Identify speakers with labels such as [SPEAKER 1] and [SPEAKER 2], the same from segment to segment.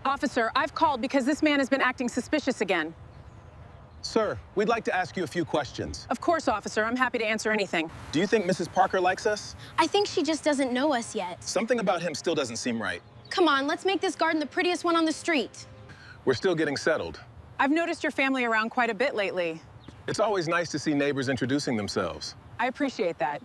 [SPEAKER 1] Officer, I've called because this man has been acting suspicious again.
[SPEAKER 2] Sir, we'd like to ask you a few questions.
[SPEAKER 1] Of course, officer. I'm happy to answer anything.
[SPEAKER 2] Do you think Mrs. Parker likes us?
[SPEAKER 3] I think she just doesn't know us yet.
[SPEAKER 2] Something about him still doesn't seem right.
[SPEAKER 3] Come on, let's make this garden the prettiest one on the street.
[SPEAKER 2] We're still getting settled.
[SPEAKER 1] I've noticed your family around quite a bit lately.
[SPEAKER 2] It's always nice to see neighbors introducing themselves.
[SPEAKER 1] I appreciate that.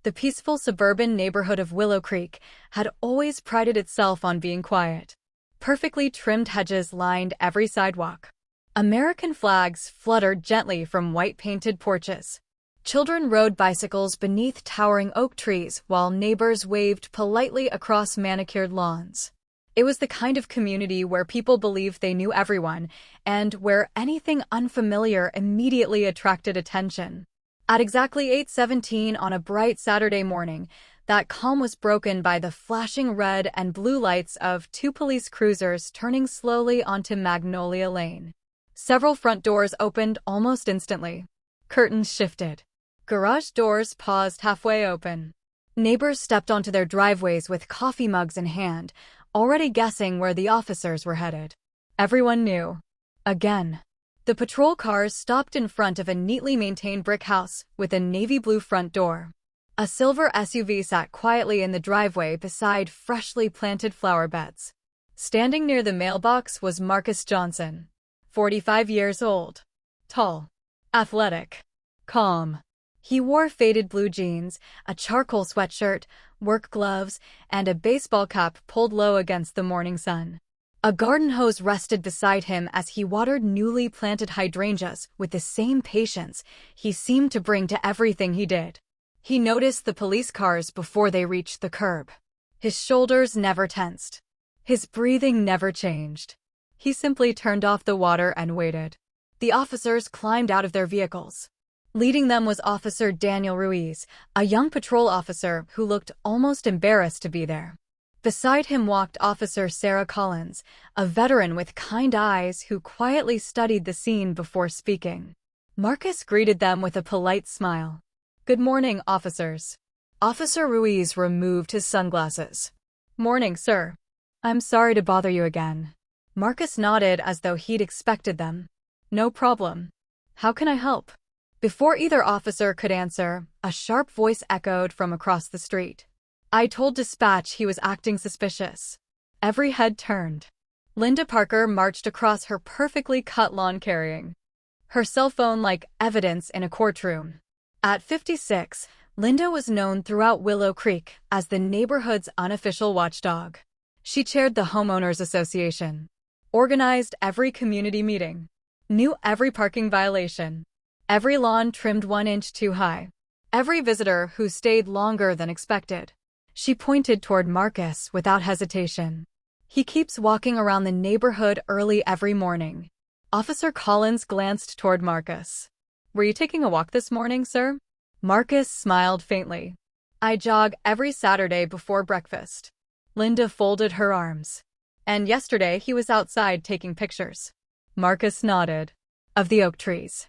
[SPEAKER 4] The peaceful suburban neighborhood of Willow Creek had always prided itself on being quiet. Perfectly trimmed hedges lined every sidewalk. American flags fluttered gently from white-painted porches. Children rode bicycles beneath towering oak trees while neighbors waved politely across manicured lawns. It was the kind of community where people believed they knew everyone and where anything unfamiliar immediately attracted attention. At exactly 8:17 on a bright Saturday morning, that calm was broken by the flashing red and blue lights of two police cruisers turning slowly onto Magnolia Lane. Several front doors opened almost instantly. Curtains shifted. Garage doors paused halfway open. Neighbors stepped onto their driveways with coffee mugs in hand, already guessing where the officers were headed. Everyone knew. Again. The patrol cars stopped in front of a neatly maintained brick house with a navy blue front door. A silver SUV sat quietly in the driveway beside freshly planted flower beds. Standing near the mailbox was Marcus Johnson, 45 years old. Tall, athletic, calm. He wore faded blue jeans, a charcoal sweatshirt, work gloves, and a baseball cap pulled low against the morning sun. A garden hose rested beside him as he watered newly planted hydrangeas with the same patience he seemed to bring to everything he did. He noticed the police cars before they reached the curb. His shoulders never tensed. His breathing never changed. He simply turned off the water and waited. The officers climbed out of their vehicles. Leading them was Officer Daniel Ruiz, a young patrol officer who looked almost embarrassed to be there. Beside him walked Officer Sarah Collins, a veteran with kind eyes who quietly studied the scene before speaking. Marcus greeted them with a polite smile. "Good morning, officers." Officer Ruiz removed his sunglasses. "Morning, sir. I'm sorry to bother you again." Marcus nodded as though he'd expected them. "No problem. How can I help?" Before either officer could answer, a sharp voice echoed from across the street. "I told dispatch he was acting suspicious." Every head turned. Linda Parker marched across her perfectly cut lawn carrying her cell phone like evidence in a courtroom. At 56, Linda was known throughout Willow Creek as the neighborhood's unofficial watchdog. She chaired the homeowners association, organized every community meeting, knew every parking violation, every lawn trimmed 1 inch too high, every visitor who stayed longer than expected. She pointed toward Marcus without hesitation. "He keeps walking around the neighborhood early every morning." Officer Collins glanced toward Marcus. "Were you taking a walk this morning, sir?" Marcus smiled faintly. "I jog every Saturday before breakfast." Linda folded her arms. "And yesterday he was outside taking pictures." Marcus nodded. "Of the oak trees."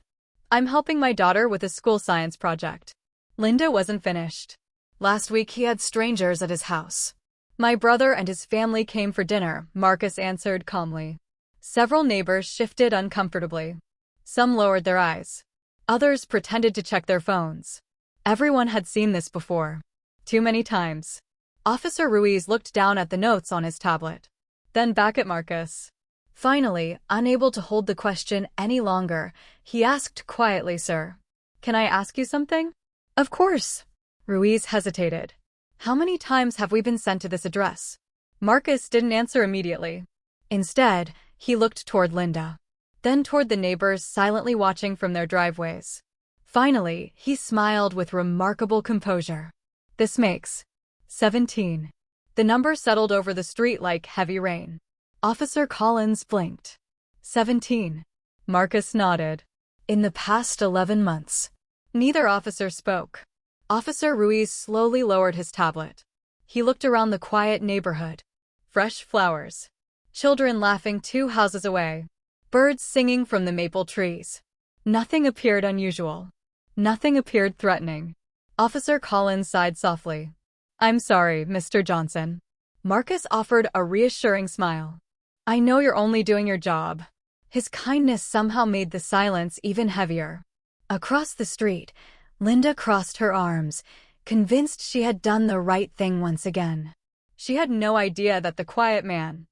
[SPEAKER 4] "I'm helping my daughter with a school science project." Linda wasn't finished. "Last week he had strangers at his house." "My brother and his family came for dinner," Marcus answered calmly. Several neighbors shifted uncomfortably. Some lowered their eyes. Others pretended to check their phones. Everyone had seen this before. Too many times. Officer Ruiz looked down at the notes on his tablet, then back at Marcus. Finally, unable to hold the question any longer, he asked quietly, "Sir, can I ask you something?" "Of course." Ruiz hesitated. "How many times have we been sent to this address?" Marcus didn't answer immediately. Instead, he looked toward Linda, then toward the neighbors silently watching from their driveways. Finally, he smiled with remarkable composure. "This makes 17. The number settled over the street like heavy rain. Officer Collins blinked. 17. Marcus nodded. "In the past 11 months. Neither officer spoke. Officer Ruiz slowly lowered his tablet. He looked around the quiet neighborhood. Fresh flowers. Children laughing 2 houses away. Birds singing from the maple trees. Nothing appeared unusual. Nothing appeared threatening. Officer Collins sighed softly. "I'm sorry, Mr. Johnson." Marcus offered a reassuring smile. I know you're only doing your job. His kindness somehow made the silence even heavier. Across the street, Linda crossed her arms, convinced she had done the right thing once again. She had no idea that the quiet man,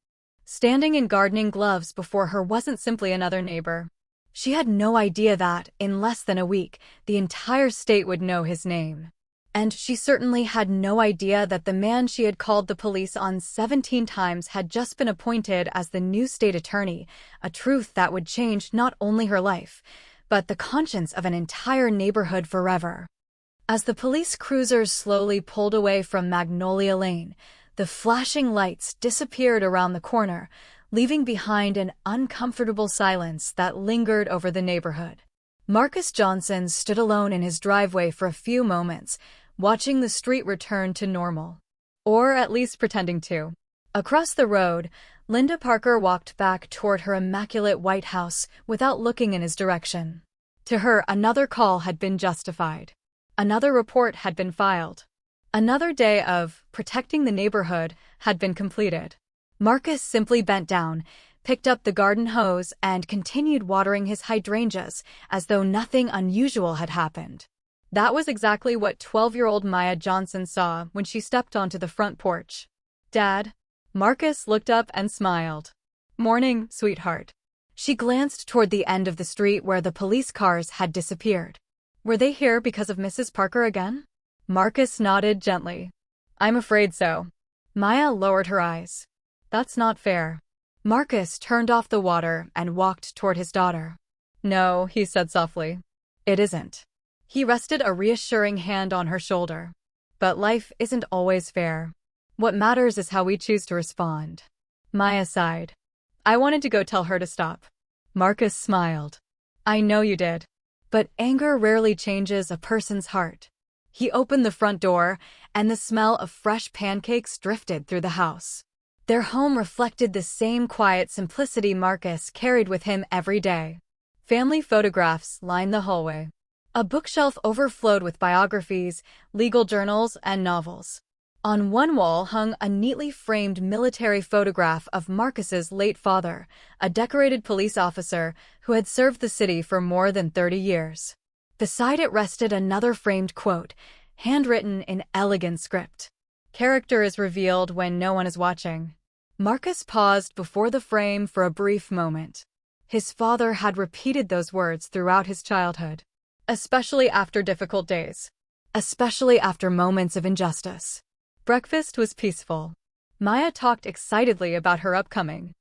[SPEAKER 4] standing in gardening gloves before her, wasn't simply another neighbor. She had no idea that, in less than a week, the entire state would know his name. And she certainly had no idea that the man she had called the police on 17 times had just been appointed as the new state attorney, a truth that would change not only her life, but the conscience of an entire neighborhood forever. As the police cruisers slowly pulled away from Magnolia Lane, the flashing lights disappeared around the corner, leaving behind an uncomfortable silence that lingered over the neighborhood. Marcus Johnson stood alone in his driveway for a few moments, watching the street return to normal. Or at least pretending to. Across the road, Linda Parker walked back toward her immaculate white house without looking in his direction. To her, another call had been justified. Another report had been filed. Another day of protecting the neighborhood had been completed. Marcus simply bent down, picked up the garden hose, and continued watering his hydrangeas as though nothing unusual had happened. That was exactly what 12-year-old Maya Johnson saw when she stepped onto the front porch. "Dad?" Marcus looked up and smiled. "Morning, sweetheart." She glanced toward the end of the street where the police cars had disappeared. Were they here because of Mrs. Parker again? Marcus nodded gently. "I'm afraid so." Maya lowered her eyes. "That's not fair." Marcus turned off the water and walked toward his daughter. "No," he said softly. "It isn't." He rested a reassuring hand on her shoulder. "But life isn't always fair. What matters is how we choose to respond." Maya sighed. "I wanted to go tell her to stop." Marcus smiled. "I know you did. But anger rarely changes a person's heart." He opened the front door, and the smell of fresh pancakes drifted through the house. Their home reflected the same quiet simplicity Marcus carried with him every day. Family photographs lined the hallway. A bookshelf overflowed with biographies, legal journals, and novels. On one wall hung a neatly framed military photograph of Marcus's late father, a decorated police officer who had served the city for more than 30 years. Beside it rested another framed quote, handwritten in elegant script. "Character is revealed when no one is watching." Marcus paused before the frame for a brief moment. His father had repeated those words throughout his childhood. Especially after difficult days. Especially after moments of injustice. Breakfast was peaceful. Maya talked excitedly about her upcoming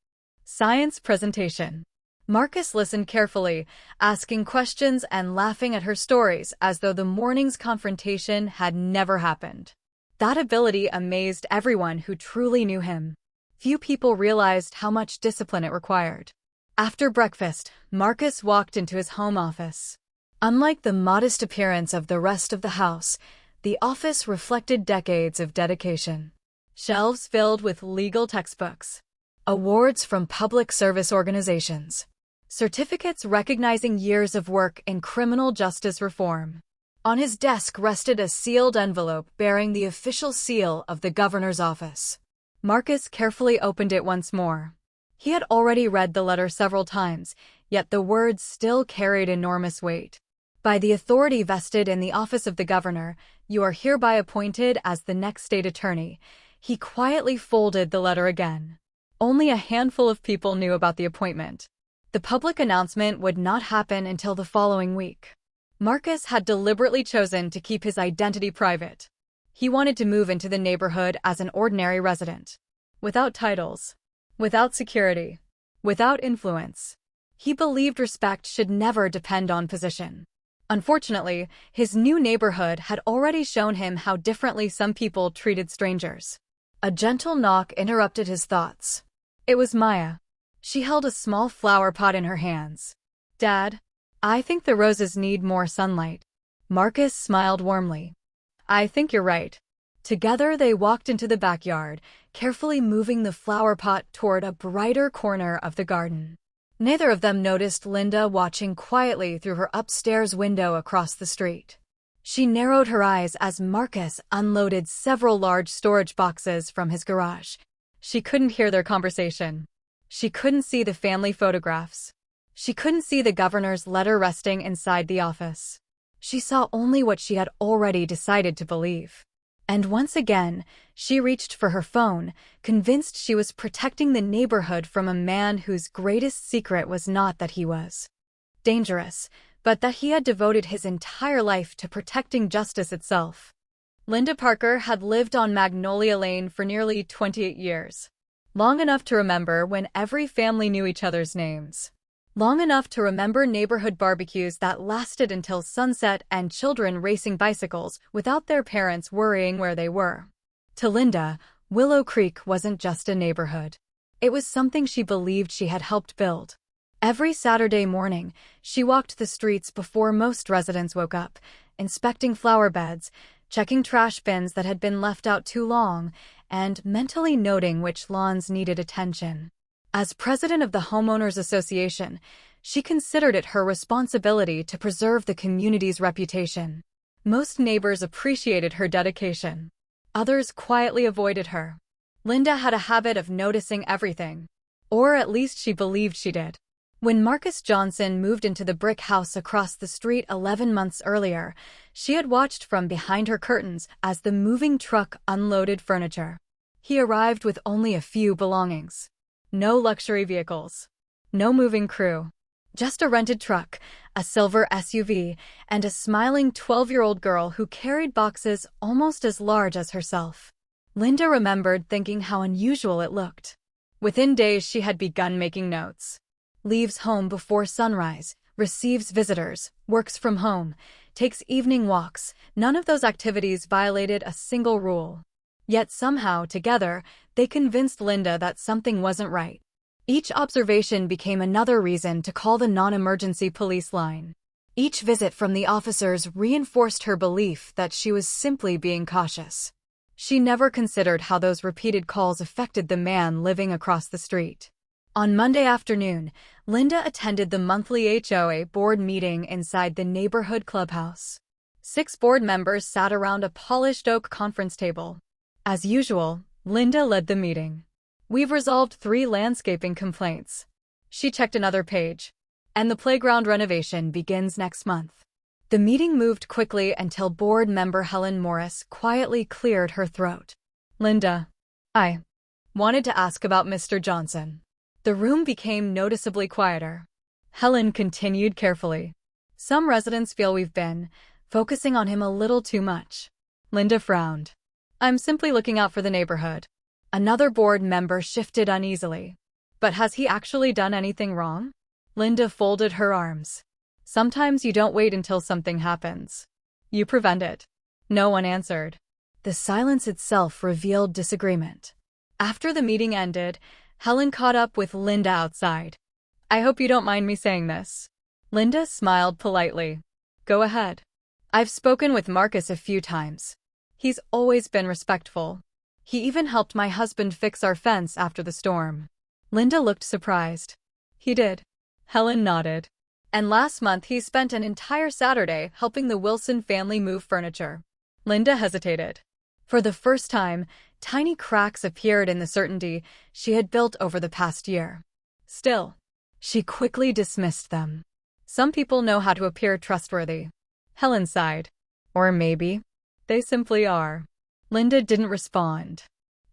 [SPEAKER 4] science presentation. Marcus listened carefully, asking questions and laughing at her stories as though the morning's confrontation had never happened. That ability amazed everyone who truly knew him. Few people realized how much discipline it required. After breakfast, Marcus walked into his home office. Unlike the modest appearance of the rest of the house, the office reflected decades of dedication. Shelves filled with legal textbooks, awards from public service organizations, certificates recognizing years of work in criminal justice reform. On his desk rested a sealed envelope bearing the official seal of the governor's office. Marcus carefully opened it once more. He had already read the letter several times, yet the words still carried enormous weight. "By the authority vested in the office of the governor, you are hereby appointed as the next state attorney." He quietly folded the letter again. Only a handful of people knew about the appointment. The public announcement would not happen until the following week. Marcus had deliberately chosen to keep his identity private. He wanted to move into the neighborhood as an ordinary resident. Without titles. Without security. Without influence. He believed respect should never depend on position. Unfortunately, his new neighborhood had already shown him how differently some people treated strangers. A gentle knock interrupted his thoughts. It was Maya. She held a small flower pot in her hands. "Dad, I think the roses need more sunlight." Marcus smiled warmly. "I think you're right." Together they walked into the backyard, carefully moving the flower pot toward a brighter corner of the garden. Neither of them noticed Linda watching quietly through her upstairs window across the street. She narrowed her eyes as Marcus unloaded several large storage boxes from his garage. She couldn't hear their conversation. She couldn't see the family photographs. She couldn't see the governor's letter resting inside the office. She saw only what she had already decided to believe. And once again, she reached for her phone, convinced she was protecting the neighborhood from a man whose greatest secret was not that he was dangerous, but that he had devoted his entire life to protecting justice itself. Linda Parker had lived on Magnolia Lane for nearly 28 years. Long enough to remember when every family knew each other's names. Long enough to remember neighborhood barbecues that lasted until sunset and children racing bicycles without their parents worrying where they were. To Linda, Willow Creek wasn't just a neighborhood. It was something she believed she had helped build. Every Saturday morning, she walked the streets before most residents woke up, inspecting flower beds, checking trash bins that had been left out too long, and mentally noting which lawns needed attention. As president of the Homeowners Association, she considered it her responsibility to preserve the community's reputation. Most neighbors appreciated her dedication. Others quietly avoided her. Linda had a habit of noticing everything. Or at least she believed she did. When Marcus Johnson moved into the brick house across the street 11 months earlier, she had watched from behind her curtains as the moving truck unloaded furniture. He arrived with only a few belongings. No luxury vehicles. No moving crew. Just a rented truck, a silver SUV, and a smiling 12-year-old girl who carried boxes almost as large as herself. Linda remembered thinking how unusual it looked. Within days, she had begun making notes. Leaves home before sunrise, receives visitors, works from home, takes evening walks. None of those activities violated a single rule. Yet somehow, together, they convinced Linda that something wasn't right. Each observation became another reason to call the non-emergency police line. Each visit from the officers reinforced her belief that she was simply being cautious. She never considered how those repeated calls affected the man living across the street. On Monday afternoon, Linda attended the monthly HOA board meeting inside the neighborhood clubhouse. 6 board members sat around a polished oak conference table. As usual, Linda led the meeting. "We've resolved 3 landscaping complaints." She checked another page. "And the playground renovation begins next month." The meeting moved quickly until board member Helen Morris quietly cleared her throat. "Linda, I wanted to ask about Mr. Johnson." The room became noticeably quieter. Helen continued carefully. "Some residents feel we've been focusing on him a little too much." Linda frowned. "I'm simply looking out for the neighborhood." Another board member shifted uneasily. "But has he actually done anything wrong?" Linda folded her arms. "Sometimes you don't wait until something happens. You prevent it." No one answered. The silence itself revealed disagreement. After the meeting ended, Helen caught up with Linda outside. "I hope you don't mind me saying this." Linda smiled politely. "Go ahead." "I've spoken with Marcus a few times. He's always been respectful. He even helped my husband fix our fence after the storm." Linda looked surprised. "He did?" Helen nodded. "And last month he spent an entire Saturday helping the Wilson family move furniture." Linda hesitated. For the first time, tiny cracks appeared in the certainty she had built over the past year. Still, she quickly dismissed them. "Some people know how to appear trustworthy." Helen sighed. "Or maybe they simply are." Linda didn't respond.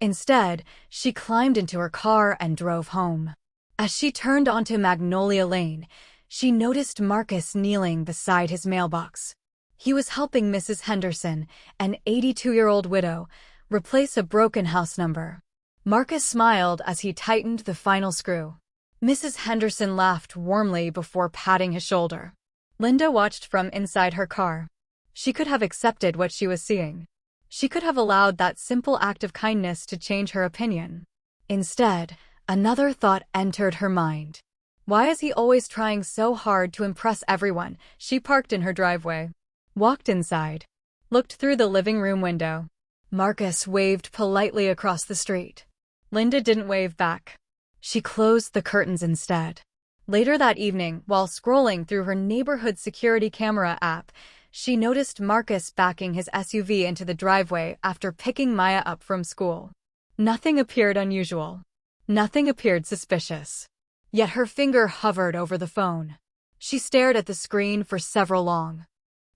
[SPEAKER 4] Instead, she climbed into her car and drove home. As she turned onto Magnolia Lane, she noticed Marcus kneeling beside his mailbox. He was helping Mrs. Henderson, an 82-year-old widow, replace a broken house number. Marcus smiled as he tightened the final screw. Mrs. Henderson laughed warmly before patting his shoulder. Linda watched from inside her car. She could have accepted what she was seeing. She could have allowed that simple act of kindness to change her opinion. Instead, another thought entered her mind. Why is he always trying so hard to impress everyone? She parked in her driveway, walked inside, looked through the living room window. Marcus waved politely across the street. Linda didn't wave back. She closed the curtains instead. Later that evening, while scrolling through her neighborhood security camera app, she noticed Marcus backing his SUV into the driveway after picking Maya up from school. Nothing appeared unusual. Nothing appeared suspicious. Yet her finger hovered over the phone. She stared at the screen for several long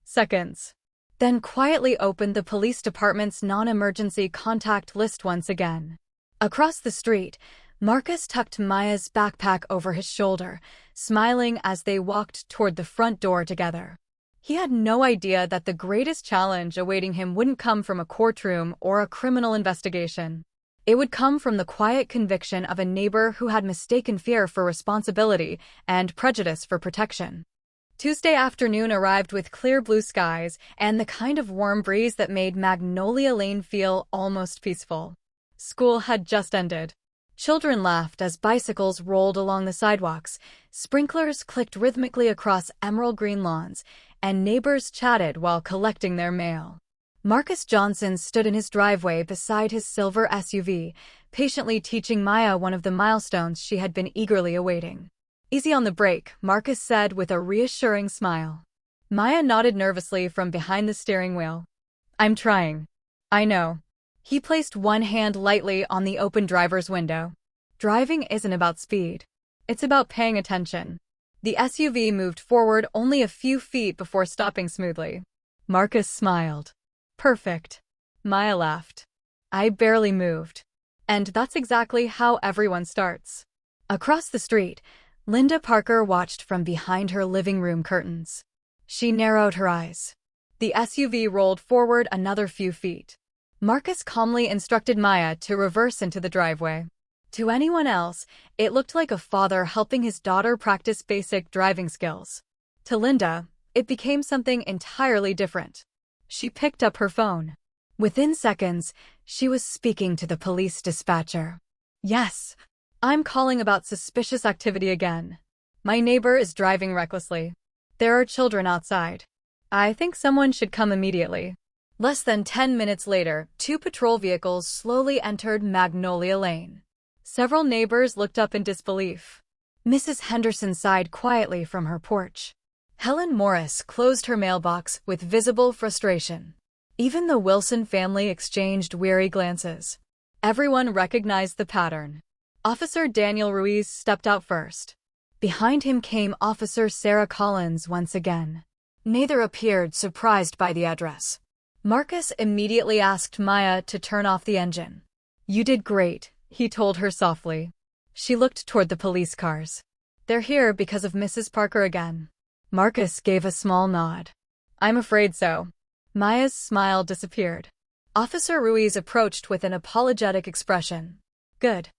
[SPEAKER 4] seconds, then quietly opened the police department's non-emergency contact list once again. Across the street, Marcus tucked Maya's backpack over his shoulder, smiling as they walked toward the front door together. He had no idea that the greatest challenge awaiting him wouldn't come from a courtroom or a criminal investigation. It would come from the quiet conviction of a neighbor who had mistaken fear for responsibility and prejudice for protection. Tuesday afternoon arrived with clear blue skies and the kind of warm breeze that made Magnolia Lane feel almost peaceful. School had just ended. Children laughed as bicycles rolled along the sidewalks, sprinklers clicked rhythmically across emerald green lawns, and neighbors chatted while collecting their mail. Marcus Johnson stood in his driveway beside his silver SUV, patiently teaching Maya one of the milestones she had been eagerly awaiting. "Easy on the brake," Marcus said with a reassuring smile. Maya nodded nervously from behind the steering wheel. "I'm trying." "I know." He placed one hand lightly on the open driver's window. Driving isn't about speed. It's about paying attention. The SUV moved forward only a few feet before stopping smoothly. Marcus smiled. "Perfect." Maya laughed. "I barely moved." And that's exactly how everyone starts. Across the street, Linda Parker watched from behind her living room curtains. She narrowed her eyes. The SUV rolled forward another few feet. Marcus calmly instructed Maya to reverse into the driveway. To anyone else, it looked like a father helping his daughter practice basic driving skills. To Linda, it became something entirely different. She picked up her phone. Within seconds, she was speaking to the police dispatcher. "Yes, I'm calling about suspicious activity again. My neighbor is driving recklessly. There are children outside. I think someone should come immediately." Less than 10 minutes later, 2 patrol vehicles slowly entered Magnolia Lane. Several neighbors looked up in disbelief. Mrs. Henderson sighed quietly from her porch. Helen Morris closed her mailbox with visible frustration. Even the Wilson family exchanged weary glances. Everyone recognized the pattern. Officer Daniel Ruiz stepped out first. Behind him came Officer Sarah Collins once again. Neither appeared surprised by the address. Marcus immediately asked Maya to turn off the engine. "You did great," he told her softly. She looked toward the police cars. "They're here because of Mrs. Parker again." Marcus gave a small nod. "I'm afraid so." Maya's smile disappeared. Officer Ruiz approached with an apologetic expression. "Good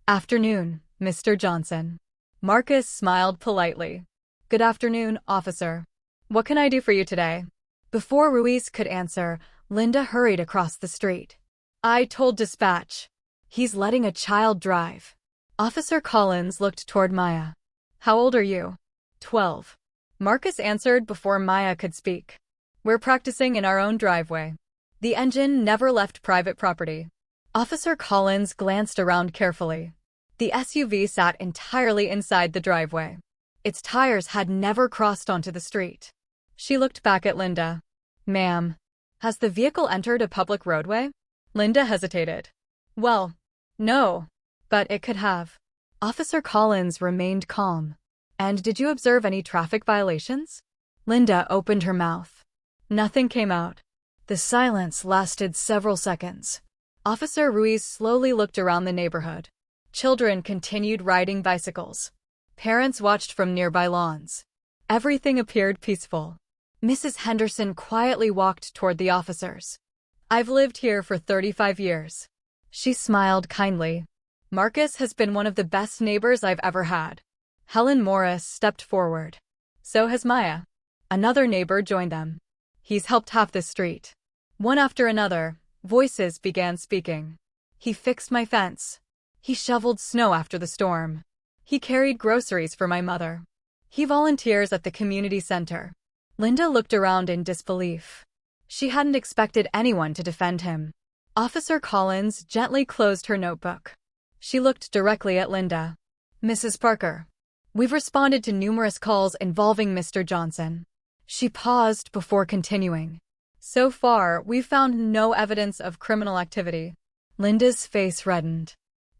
[SPEAKER 4] afternoon, Mr. Johnson." Marcus smiled politely. "Good afternoon, officer. What can I do for you today?" Before Ruiz could answer, Linda hurried across the street. "I told dispatch. He's letting a child drive." Officer Collins looked toward Maya. "How old are you?" 12. Marcus answered before Maya could speak. "We're practicing in our own driveway." The engine never left private property. Officer Collins glanced around carefully. The SUV sat entirely inside the driveway. Its tires had never crossed onto the street. She looked back at Linda. "Ma'am, has the vehicle entered a public roadway?" Linda hesitated. "Well, no, but it could have." Officer Collins remained calm. "And did you observe any traffic violations?" Linda opened her mouth. Nothing came out. The silence lasted several seconds. Officer Ruiz slowly looked around the neighborhood. Children continued riding bicycles. Parents watched from nearby lawns. Everything appeared peaceful. Mrs. Henderson quietly walked toward the officers. "I've lived here for 35 years. She smiled kindly. "Marcus has been one of the best neighbors I've ever had." Helen Morris stepped forward. "So has Maya." Another neighbor joined them. "He's helped half the street." One after another, voices began speaking. "He fixed my fence. He shoveled snow after the storm. He carried groceries for my mother. He volunteers at the community center." Linda looked around in disbelief. She hadn't expected anyone to defend him. Officer Collins gently closed her notebook. She looked directly at Linda. "Mrs. Parker, we've responded to numerous calls involving Mr. Johnson." She paused before continuing. "So far, we've found no evidence of criminal activity." Linda's face reddened.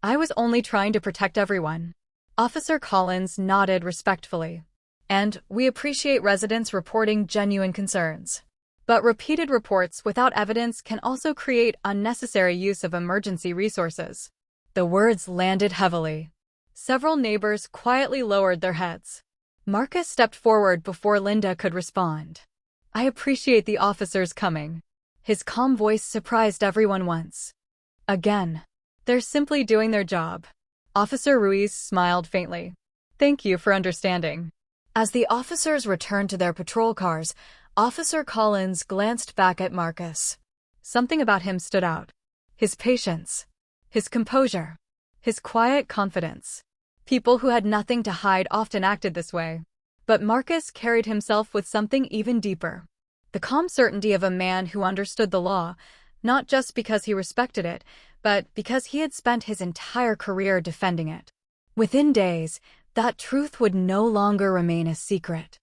[SPEAKER 4] I was only trying to protect everyone. Officer Collins nodded respectfully. And we appreciate residents reporting genuine concerns. But repeated reports without evidence can also create unnecessary use of emergency resources. The words landed heavily. Several neighbors quietly lowered their heads. Marcus stepped forward before Linda could respond. I appreciate the officers coming. His calm voice surprised everyone once. Again, they're simply doing their job. Officer Ruiz smiled faintly. Thank you for understanding. As the officers returned to their patrol cars, Officer Collins glanced back at Marcus. Something about him stood out. His patience, his composure, his quiet confidence. People who had nothing to hide often acted this way. But Marcus carried himself with something even deeper. The calm certainty of a man who understood the law, not just because he respected it, but because he had spent his entire career defending it. Within days, that truth would no longer remain a secret.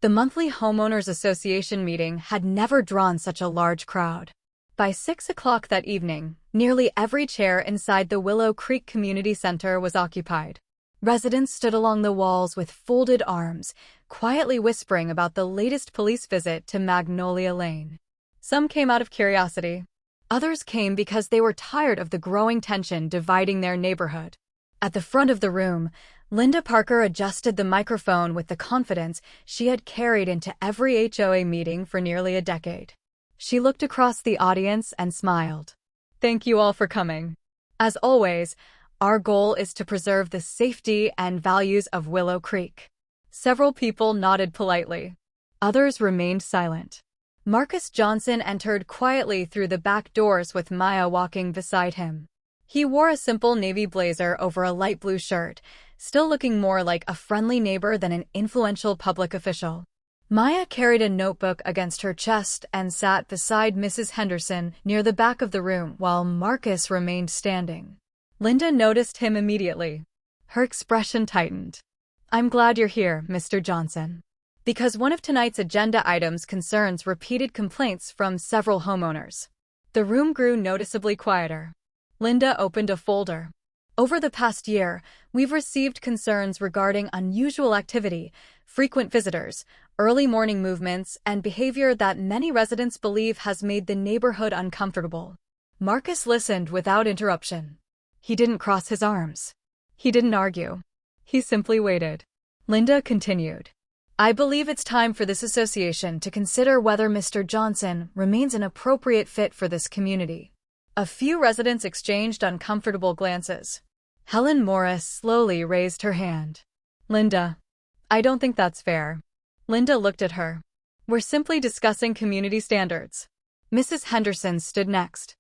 [SPEAKER 4] The monthly Homeowners Association meeting had never drawn such a large crowd. By 6 o'clock that evening, nearly every chair inside the Willow Creek Community Center was occupied. Residents stood along the walls with folded arms, quietly whispering about the latest police visit to Magnolia Lane. Some came out of curiosity. Others came because they were tired of the growing tension dividing their neighborhood. At the front of the room, Linda Parker adjusted the microphone with the confidence she had carried into every HOA meeting for nearly a decade. She looked across the audience and smiled. Thank you all for coming. As always, our goal is to preserve the safety and values of Willow Creek. Several people nodded politely. Others remained silent. Marcus Johnson entered quietly through the back doors with Maya walking beside him. He wore a simple navy blazer over a light blue shirt, still looking more like a friendly neighbor than an influential public official. Maya carried a notebook against her chest and sat beside Mrs. Henderson near the back of the room while Marcus remained standing. Linda noticed him immediately. Her expression tightened. I'm glad you're here, Mr. Johnson. Because one of tonight's agenda items concerns repeated complaints from several homeowners. The room grew noticeably quieter. Linda opened a folder. Over the past year, we've received concerns regarding unusual activity, frequent visitors, early morning movements, and behavior that many residents believe has made the neighborhood uncomfortable. Marcus listened without interruption. He didn't cross his arms. He didn't argue. He simply waited. Linda continued. I believe it's time for this association to consider whether Mr. Johnson remains an appropriate fit for this community. A few residents exchanged uncomfortable glances. Helen Morris slowly raised her hand. Linda, I don't think that's fair. Linda looked at her. We're simply discussing community standards. Mrs. Henderson stood next.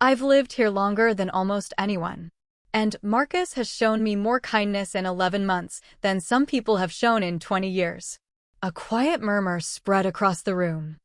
[SPEAKER 4] I've lived here longer than almost anyone. And Marcus has shown me more kindness in 11 months than some people have shown in 20 years. A quiet murmur spread across the room.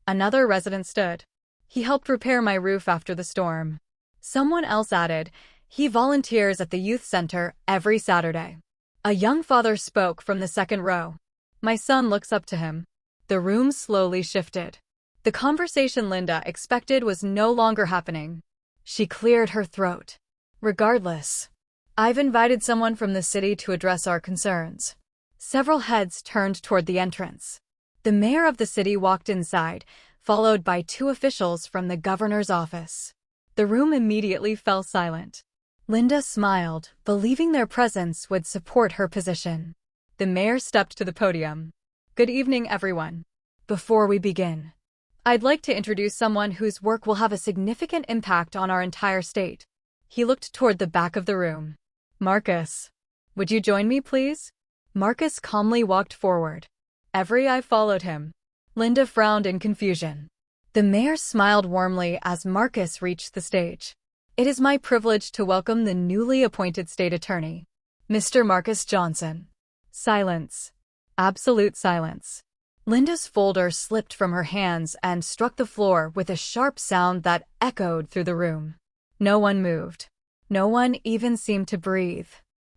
[SPEAKER 4] Another resident stood. He helped repair my roof after the storm. Someone else added, he volunteers at the youth center every Saturday. A young father spoke from the second row. My son looks up to him. The room slowly shifted. The conversation Linda expected was no longer happening. She cleared her throat. Regardless, I've invited someone from the city to address our concerns. Several heads turned toward the entrance. The mayor of the city walked inside, followed by two officials from the governor's office. The room immediately fell silent. Linda smiled, believing their presence would support her position. The mayor stepped to the podium. Good evening, everyone. Before we begin, I'd like to introduce someone whose work will have a significant impact on our entire state. He looked toward the back of the room. Marcus, would you join me, please? Marcus calmly walked forward. Every eye followed him. Linda frowned in confusion. The mayor smiled warmly as Marcus reached the stage. It is my privilege to welcome the newly appointed state attorney, Mr. Marcus Johnson. Silence. Absolute silence. Linda's folder slipped from her hands and struck the floor with a sharp sound that echoed through the room. No one moved. No one even seemed to breathe.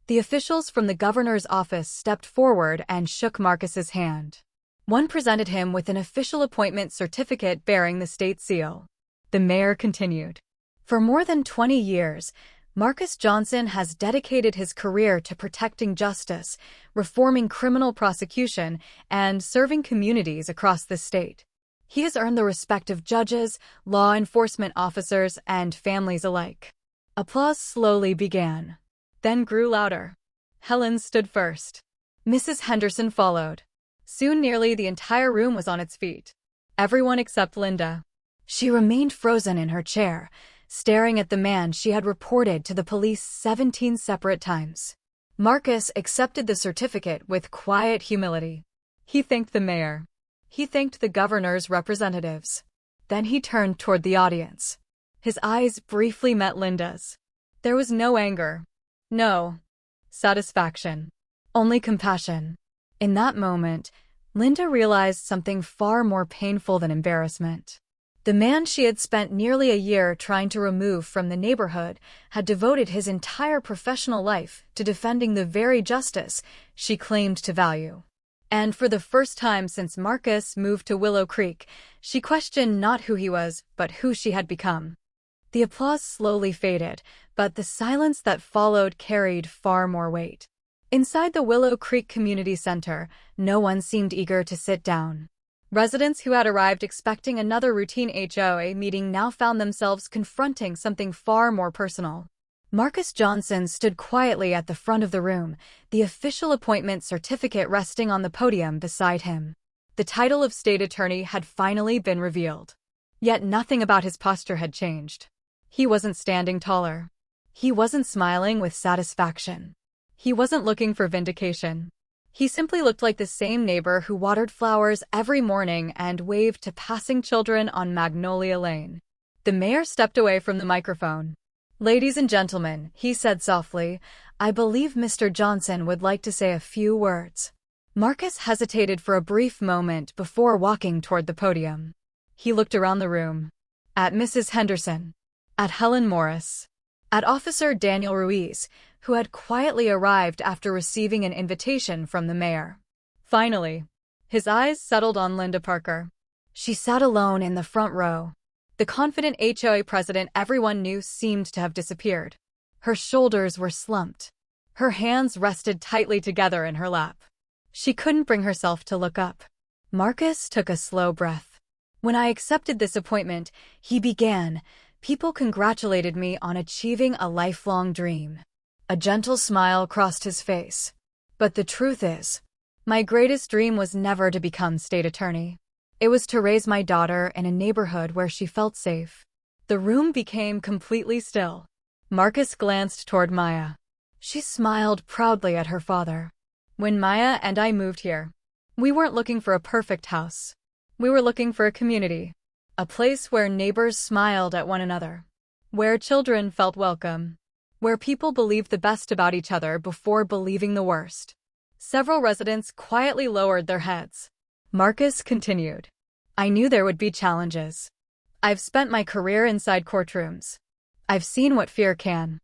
[SPEAKER 4] The officials from the governor's office stepped forward and shook Marcus's hand. One presented him with an official appointment certificate bearing the state seal. The mayor continued. For more than 20 years, Marcus Johnson has dedicated his career to protecting justice, reforming criminal prosecution, and serving communities across the state. He has earned the respect of judges, law enforcement officers, and families alike. Applause slowly began, then grew louder. Helen stood first. Mrs. Henderson followed. Soon nearly the entire room was on its feet. Everyone except Linda. She remained frozen in her chair, staring at the man she had reported to the police 17 separate times. Marcus accepted the certificate with quiet humility. He thanked the mayor. He thanked the governor's representatives. Then he turned toward the audience. His eyes briefly met Linda's. There was no anger. No satisfaction. Only compassion. In that moment, Linda realized something far more painful than embarrassment. The man she had spent nearly a year trying to remove from the neighborhood had devoted his entire professional life to defending the very justice she claimed to value. And for the first time since Marcus moved to Willow Creek, she questioned not who he was, but who she had become. The applause slowly faded, but the silence that followed carried far more weight. Inside the Willow Creek Community Center, no one seemed eager to sit down. Residents who had arrived expecting another routine HOA meeting now found themselves confronting something far more personal. Marcus Johnson stood quietly at the front of the room, the official appointment certificate resting on the podium beside him. The title of state attorney had finally been revealed. Yet nothing about his posture had changed. He wasn't standing taller. He wasn't smiling with satisfaction. He wasn't looking for vindication. He simply looked like the same neighbor who watered flowers every morning and waved to passing children on Magnolia Lane. The mayor stepped away from the microphone. "Ladies and gentlemen," he said softly, "I believe Mr. Johnson would like to say a few words." Marcus hesitated for a brief moment before walking toward the podium. He looked around the room. At Mrs. Henderson. At Helen Morris. At Officer Daniel Ruiz, who had quietly arrived after receiving an invitation from the mayor. Finally, his eyes settled on Linda Parker. She sat alone in the front row. The confident HOA president everyone knew seemed to have disappeared. Her shoulders were slumped. Her hands rested tightly together in her lap. She couldn't bring herself to look up. Marcus took a slow breath. "When I accepted this appointment," he began, "people congratulated me on achieving a lifelong dream." A gentle smile crossed his face. "But the truth is, my greatest dream was never to become state attorney. It was to raise my daughter in a neighborhood where she felt safe." The room became completely still. Marcus glanced toward Maya. She smiled proudly at her father. "When Maya and I moved here, we weren't looking for a perfect house. We were looking for a community. A place where neighbors smiled at one another. Where children felt welcome. Where people believed the best about each other before believing the worst." Several residents quietly lowered their heads. Marcus continued. "I knew there would be challenges. I've spent my career inside courtrooms. I've seen what fear can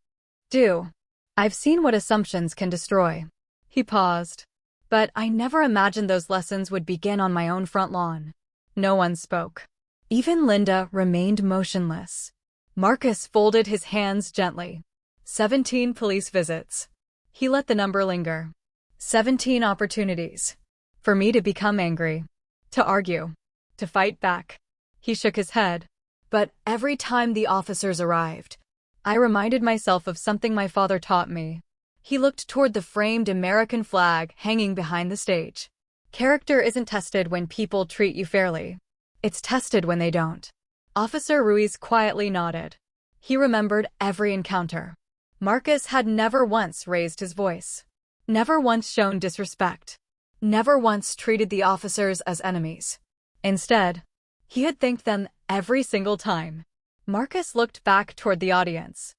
[SPEAKER 4] do. I've seen what assumptions can destroy." He paused. "But I never imagined those lessons would begin on my own front lawn." No one spoke. Even Linda remained motionless. Marcus folded his hands gently. 17 police visits. He let the number linger. 17 opportunities. For me to become angry. To argue. To fight back. He shook his head. "But every time the officers arrived, I reminded myself of something my father taught me." He looked toward the framed American flag hanging behind the stage. "Character isn't tested when people treat you fairly. It's tested when they don't." Officer Ruiz quietly nodded. He remembered every encounter. Marcus had never once raised his voice. Never once shown disrespect. Never once treated the officers as enemies. Instead, he had thanked them every single time. Marcus looked back toward the audience.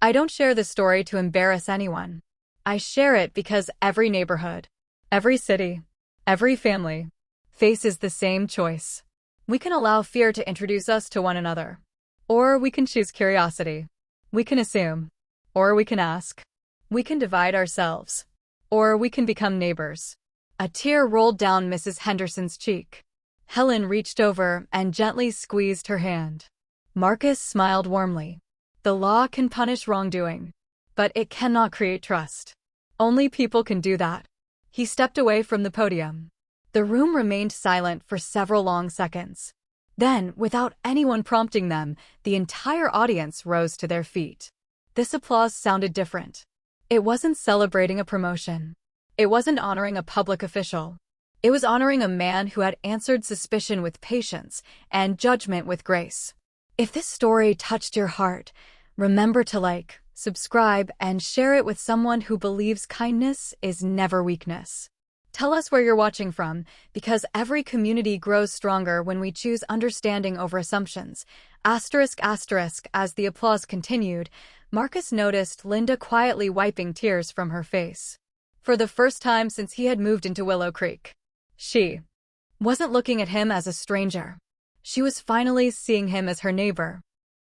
[SPEAKER 4] "I don't share this story to embarrass anyone. I share it because every neighborhood, every city, every family faces the same choice. We can allow fear to introduce us to one another. Or we can choose curiosity. We can assume. Or we can ask. We can divide ourselves. Or we can become neighbors." A tear rolled down Mrs. Henderson's cheek. Helen reached over and gently squeezed her hand. Marcus smiled warmly. "The law can punish wrongdoing, but it cannot create trust. Only people can do that. He stepped away from the podium. The room remained silent for several long seconds. Then, without anyone prompting them, the entire audience rose to their feet. This applause sounded different. It wasn't celebrating a promotion. It wasn't honoring a public official. It was honoring a man who had answered suspicion with patience and judgment with grace. If this story touched your heart, remember to like, subscribe, and share it with someone who believes kindness is never weakness. Tell us where you're watching from, because every community grows stronger when we choose understanding over assumptions. As the applause continued, Marcus noticed Linda quietly wiping tears from her face. For the first time since he had moved into Willow Creek, she wasn't looking at him as a stranger. She was finally seeing him as her neighbor.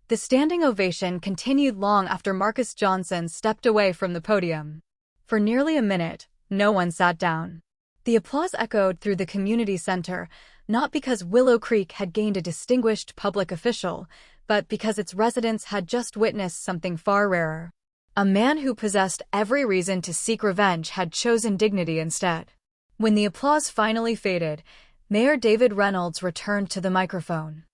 [SPEAKER 4] The standing ovation continued long after Marcus Johnson stepped away from the podium. For nearly a minute, no one sat down. The applause echoed through the community center, not because Willow Creek had gained a distinguished public official, but because its residents had just witnessed something far rarer. A man who possessed every reason to seek revenge had chosen dignity instead. When the applause finally faded, Mayor David Reynolds returned to the microphone.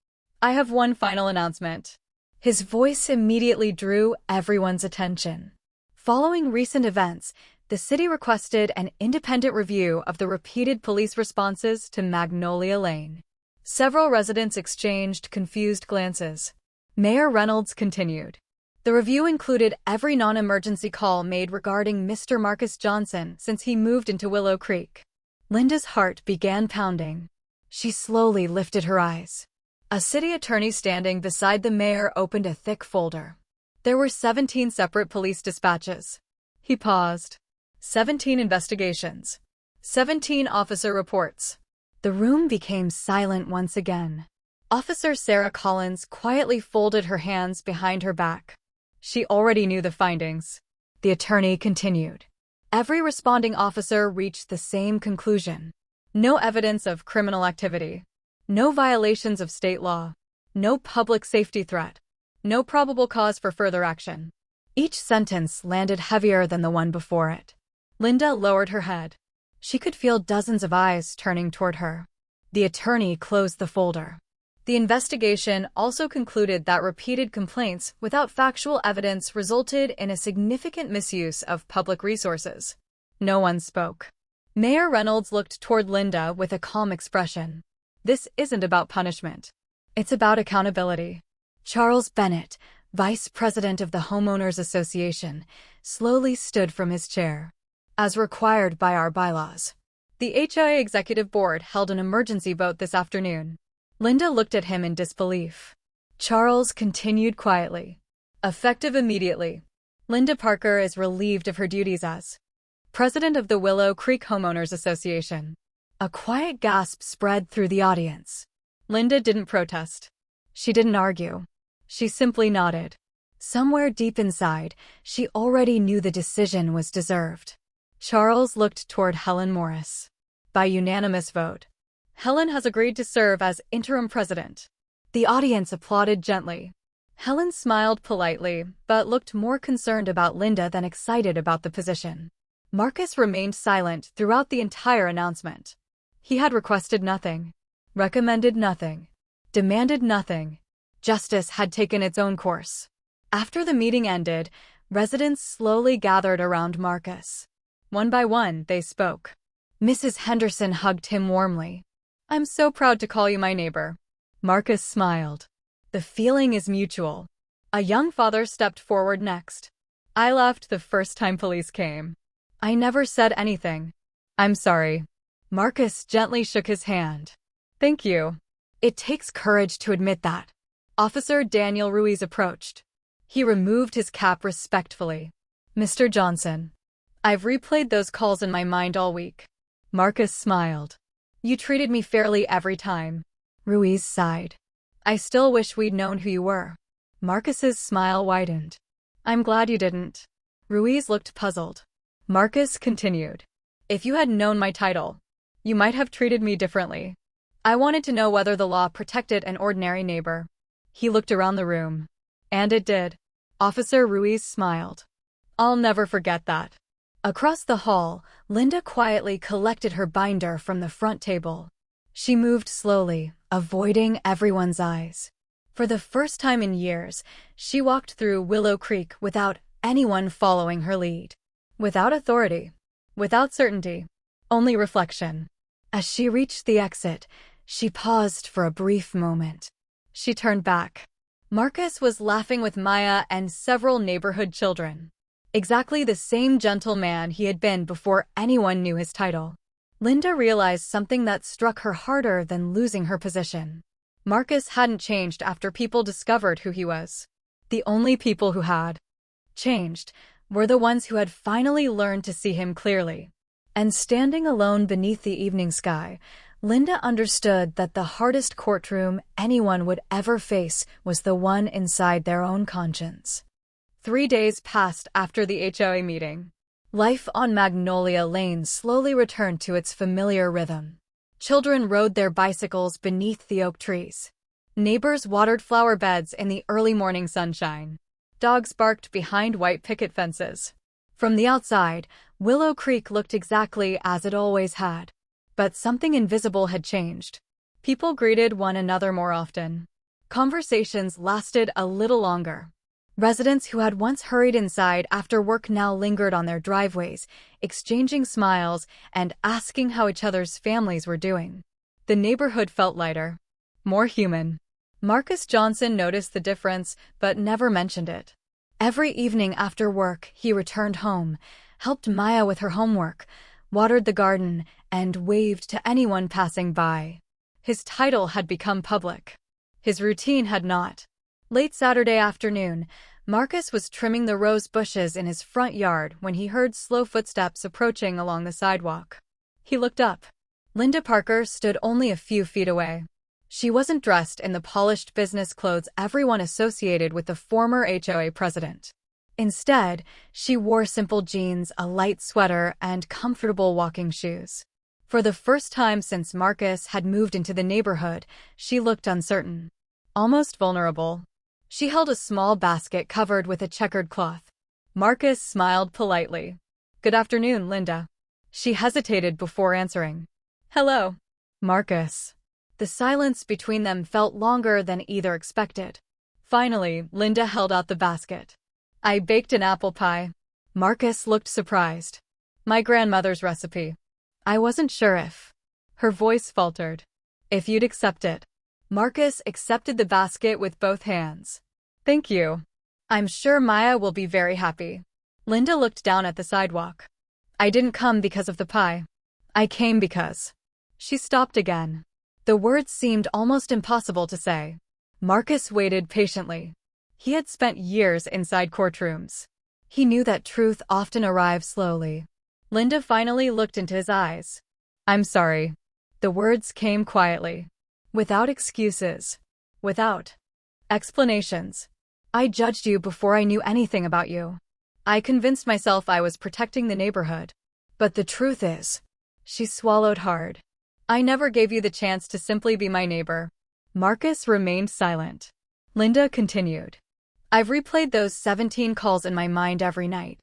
[SPEAKER 4] "I have one final announcement." His voice immediately drew everyone's attention. Following recent events, the city requested an independent review of the repeated police responses to Magnolia Lane. Several residents exchanged confused glances. Mayor Reynolds continued. The review included every non-emergency call made regarding Mr. Marcus Johnson since he moved into Willow Creek. Linda's heart began pounding. She slowly lifted her eyes. A city attorney standing beside the mayor opened a thick folder. There were 17 separate police dispatches. He paused. 17 investigations. 17 officer reports. The room became silent once again. Officer Sarah Collins quietly folded her hands behind her back. She already knew the findings. The attorney continued. Every responding officer reached the same conclusion. No evidence of criminal activity. No violations of state law. No public safety threat. No probable cause for further action. Each sentence landed heavier than the one before it. Linda lowered her head. She could feel dozens of eyes turning toward her. The attorney closed the folder. The investigation also concluded that repeated complaints without factual evidence resulted in a significant misuse of public resources. No one spoke. Mayor Reynolds looked toward Linda with a calm expression. This isn't about punishment. It's about accountability. Charles Bennett, Vice President of the Homeowners Association, slowly stood from his chair. As required by our bylaws, the HOA Executive Board held an emergency vote this afternoon. Linda looked at him in disbelief. Charles continued quietly. Effective immediately. Linda Parker is relieved of her duties as President of the Willow Creek Homeowners Association. A quiet gasp spread through the audience. Linda didn't protest. She didn't argue. She simply nodded. Somewhere deep inside, she already knew the decision was deserved. Charles looked toward Helen Morris. By unanimous vote, Helen has agreed to serve as interim president. The audience applauded gently. Helen smiled politely, but looked more concerned about Linda than excited about the position. Marcus remained silent throughout the entire announcement. He had requested nothing, recommended nothing, demanded nothing. Justice had taken its own course. After the meeting ended, residents slowly gathered around Marcus. One by one, they spoke. Mrs. Henderson hugged him warmly. "I'm so proud to call you my neighbor." Marcus smiled. "The feeling is mutual." A young father stepped forward next. "I left the first time police came. I never said anything. I'm sorry." Marcus gently shook his hand. "Thank you. It takes courage to admit that." Officer Daniel Ruiz approached. He removed his cap respectfully. "Mr. Johnson, I've replayed those calls in my mind all week." Marcus smiled. "You treated me fairly every time." Ruiz sighed. "I still wish we'd known who you were." Marcus's smile widened. "I'm glad you didn't." Ruiz looked puzzled. Marcus continued. "If you had known my title, you might have treated me differently. I wanted to know whether the law protected an ordinary neighbor." He looked around the room. "And it did." Officer Ruiz smiled. I'll never forget that. Across the hall, Linda quietly collected her binder from the front table. She moved slowly, avoiding everyone's eyes. For the first time in years, she walked through Willow Creek without anyone following her lead. Without authority. Without certainty. Only reflection. As she reached the exit, she paused for a brief moment. She turned back. Marcus was laughing with Maya and several neighborhood children. Exactly the same gentleman he had been before anyone knew his title. Linda realized something that struck her harder than losing her position. Marcus hadn't changed after people discovered who he was. The only people who had changed were the ones who had finally learned to see him clearly. And standing alone beneath the evening sky, Linda understood that the hardest courtroom anyone would ever face was the one inside their own conscience. 3 days passed after the HOA meeting. Life on Magnolia Lane slowly returned to its familiar rhythm. Children rode their bicycles beneath the oak trees. Neighbors watered flower beds in the early morning sunshine. Dogs barked behind white picket fences. From the outside, Willow Creek looked exactly as it always had. But something invisible had changed. People greeted one another more often. Conversations lasted a little longer. Residents who had once hurried inside after work now lingered on their driveways, exchanging smiles and asking how each other's families were doing. The neighborhood felt lighter, more human. Marcus Johnson noticed the difference, but never mentioned it. Every evening after work, he returned home, helped Maya with her homework, watered the garden, and waved to anyone passing by. His title had become public. His routine had not. Late Saturday afternoon, Marcus was trimming the rose bushes in his front yard when he heard slow footsteps approaching along the sidewalk. He looked up. Linda Parker stood only a few feet away. She wasn't dressed in the polished business clothes everyone associated with the former HOA president. Instead, she wore simple jeans, a light sweater, and comfortable walking shoes. For the first time since Marcus had moved into the neighborhood, she looked uncertain, almost vulnerable. She held a small basket covered with a checkered cloth. Marcus smiled politely. "Good afternoon, Linda." She hesitated before answering. "Hello, Marcus." The silence between them felt longer than either expected. Finally, Linda held out the basket. "I baked an apple pie." Marcus looked surprised. "My grandmother's recipe." "I wasn't sure if..." Her voice faltered. "If you'd accept it." Marcus accepted the basket with both hands. "Thank you. I'm sure Maya will be very happy." Linda looked down at the sidewalk. "I didn't come because of the pie. I came because..." She stopped again. The words seemed almost impossible to say. Marcus waited patiently. He had spent years inside courtrooms. He knew that truth often arrives slowly. Linda finally looked into his eyes. "I'm sorry." The words came quietly. Without excuses. Without explanations. "I judged you before I knew anything about you. I convinced myself I was protecting the neighborhood. But the truth is..." She swallowed hard. "I never gave you the chance to simply be my neighbor." Marcus remained silent. Linda continued. "I've replayed those 17 calls in my mind every night.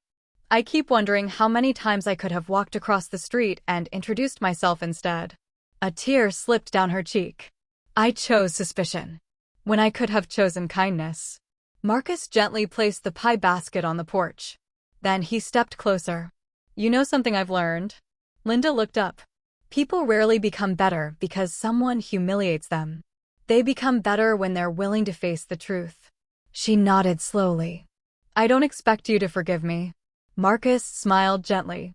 [SPEAKER 4] I keep wondering how many times I could have walked across the street and introduced myself instead." A tear slipped down her cheek. "I chose suspicion when I could have chosen kindness." Marcus gently placed the pie basket on the porch. Then he stepped closer. "You know something I've learned?" Linda looked up. People rarely become better because someone humiliates them. They become better when they're willing to face the truth. She nodded slowly. "I don't expect you to forgive me." Marcus smiled gently.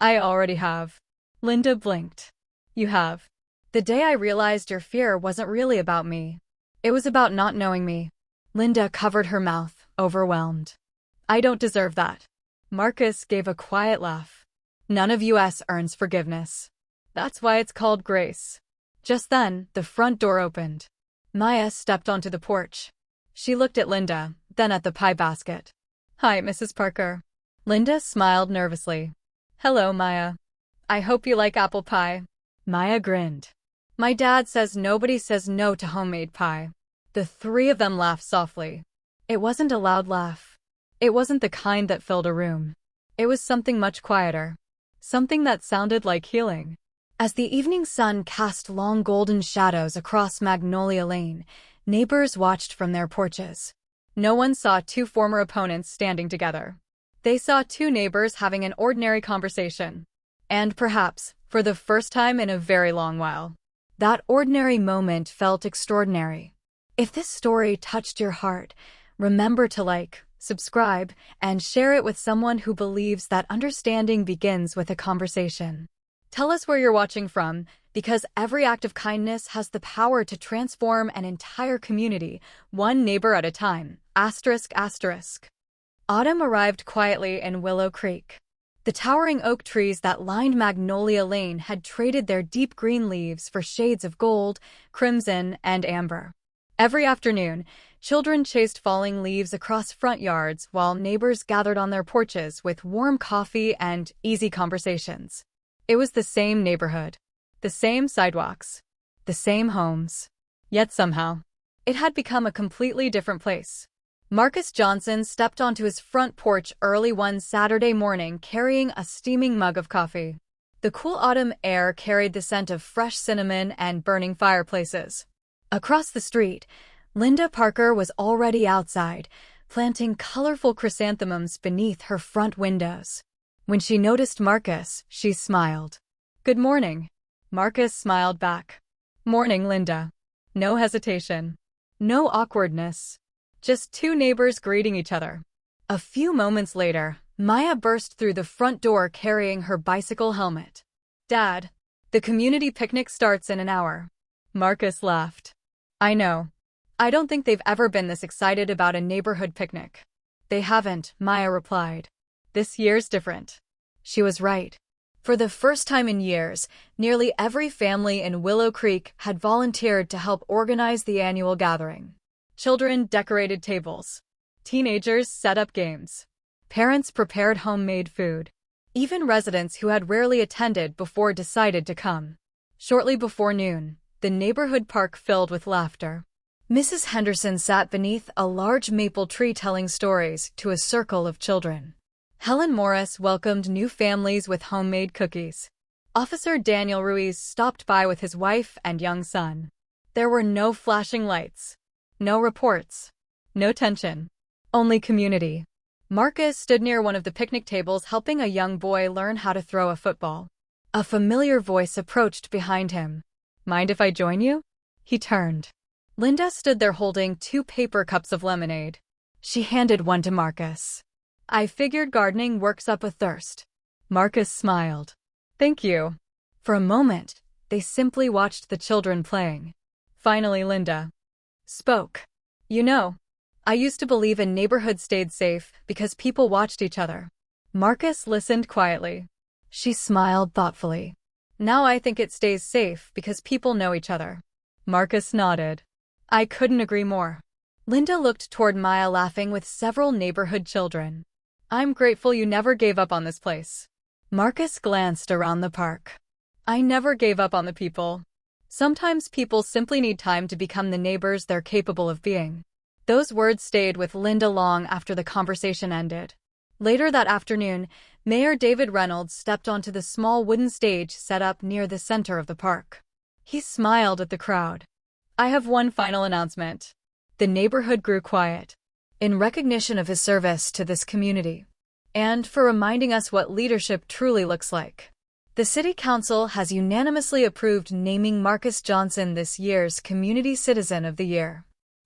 [SPEAKER 4] "I already have." Linda blinked. "You have." "The day I realized your fear wasn't really about me. It was about not knowing me." Linda covered her mouth, overwhelmed. "I don't deserve that." Marcus gave a quiet laugh. "None of us earns forgiveness. That's why it's called grace." Just then, the front door opened. Maya stepped onto the porch. She looked at Linda, then at the pie basket. "Hi, Mrs. Parker." Linda smiled nervously. "Hello, Maya. I hope you like apple pie." Maya grinned. "My dad says nobody says no to homemade pie." The three of them laughed softly. It wasn't a loud laugh. It wasn't the kind that filled a room. It was something much quieter. Something that sounded like healing. As the evening sun cast long golden shadows across Magnolia Lane, neighbors watched from their porches. No one saw two former opponents standing together. They saw two neighbors having an ordinary conversation. And perhaps, for the first time in a very long while, that ordinary moment felt extraordinary. If this story touched your heart, remember to like, subscribe, and share it with someone who believes that understanding begins with a conversation. Tell us where you're watching from, because every act of kindness has the power to transform an entire community, one neighbor at a time. ****. Autumn arrived quietly in Willow Creek. The towering oak trees that lined Magnolia Lane had traded their deep green leaves for shades of gold, crimson, and amber. Every afternoon, children chased falling leaves across front yards while neighbors gathered on their porches with warm coffee and easy conversations. It was the same neighborhood, the same sidewalks, the same homes. Yet somehow, it had become a completely different place. Marcus Johnson stepped onto his front porch early one Saturday morning carrying a steaming mug of coffee. The cool autumn air carried the scent of fresh cinnamon and burning fireplaces. Across the street, Linda Parker was already outside, planting colorful chrysanthemums beneath her front windows. When she noticed Marcus, she smiled. "Good morning." Marcus smiled back. "Morning, Linda." No hesitation. No awkwardness. Just two neighbors greeting each other. A few moments later, Maya burst through the front door carrying her bicycle helmet. "Dad, the community picnic starts in an hour." Marcus laughed. "I know. I don't think they've ever been this excited about a neighborhood picnic." "They haven't," Maya replied. "This year's different." She was right. For the first time in years, nearly every family in Willow Creek had volunteered to help organize the annual gathering. Children decorated tables. Teenagers set up games. Parents prepared homemade food. Even residents who had rarely attended before decided to come. Shortly before noon, the neighborhood park filled with laughter. Mrs. Henderson sat beneath a large maple tree telling stories to a circle of children. Helen Morris welcomed new families with homemade cookies. Officer Daniel Ruiz stopped by with his wife and young son. There were no flashing lights. No reports. No tension. Only community. Marcus stood near one of the picnic tables helping a young boy learn how to throw a football. A familiar voice approached behind him. "Mind if I join you?" He turned. Linda stood there holding 2 paper cups of lemonade. She handed one to Marcus. "I figured gardening works up a thirst." Marcus smiled. "Thank you." For a moment, they simply watched the children playing. Finally, Linda spoke. "You know, I used to believe a neighborhood stayed safe because people watched each other." Marcus listened quietly. She smiled thoughtfully. "Now I think it stays safe because people know each other." Marcus nodded. "I couldn't agree more." Linda looked toward Maya laughing with several neighborhood children. "I'm grateful you never gave up on this place." Marcus glanced around the park. "I never gave up on the people. Sometimes people simply need time to become the neighbors they're capable of being." Those words stayed with Linda long after the conversation ended. Later that afternoon, Mayor David Reynolds stepped onto the small wooden stage set up near the center of the park. He smiled at the crowd. "I have one final announcement." The neighborhood grew quiet. In recognition of his service to this community, and for reminding us what leadership truly looks like, the City Council has unanimously approved naming Marcus Johnson this year's Community Citizen of the Year.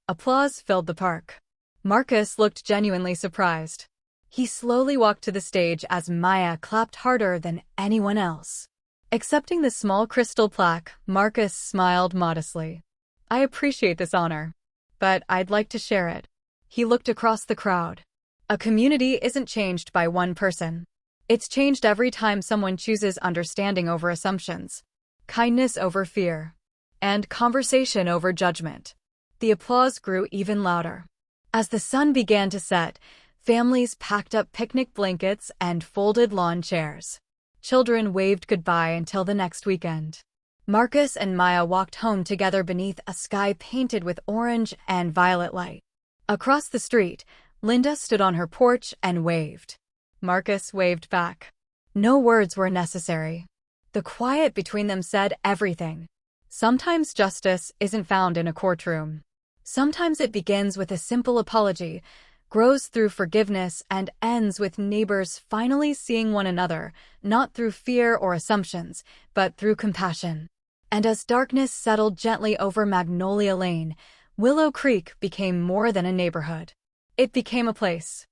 [SPEAKER 4] Applause filled the park. Marcus looked genuinely surprised. He slowly walked to the stage as Maya clapped harder than anyone else. Accepting the small crystal plaque, Marcus smiled modestly. "I appreciate this honor, but I'd like to share it." He looked across the crowd. A community isn't changed by one person. It's changed every time someone chooses understanding over assumptions, kindness over fear, and conversation over judgment. The applause grew even louder. As the sun began to set, families packed up picnic blankets and folded lawn chairs. Children waved goodbye until the next weekend. Marcus and Maya walked home together beneath a sky painted with orange and violet light. Across the street, Linda stood on her porch and waved. Marcus waved back. No words were necessary. The quiet between them said everything. Sometimes justice isn't found in a courtroom. Sometimes it begins with a simple apology, grows through forgiveness, and ends with neighbors finally seeing one another, not through fear or assumptions, but through compassion. And as darkness settled gently over Magnolia Lane, Willow Creek became more than a neighborhood. It became a place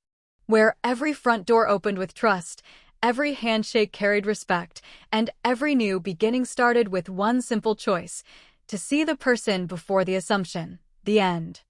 [SPEAKER 4] where every front door opened with trust, every handshake carried respect, and every new beginning started with one simple choice: to see the person before the assumption. The end.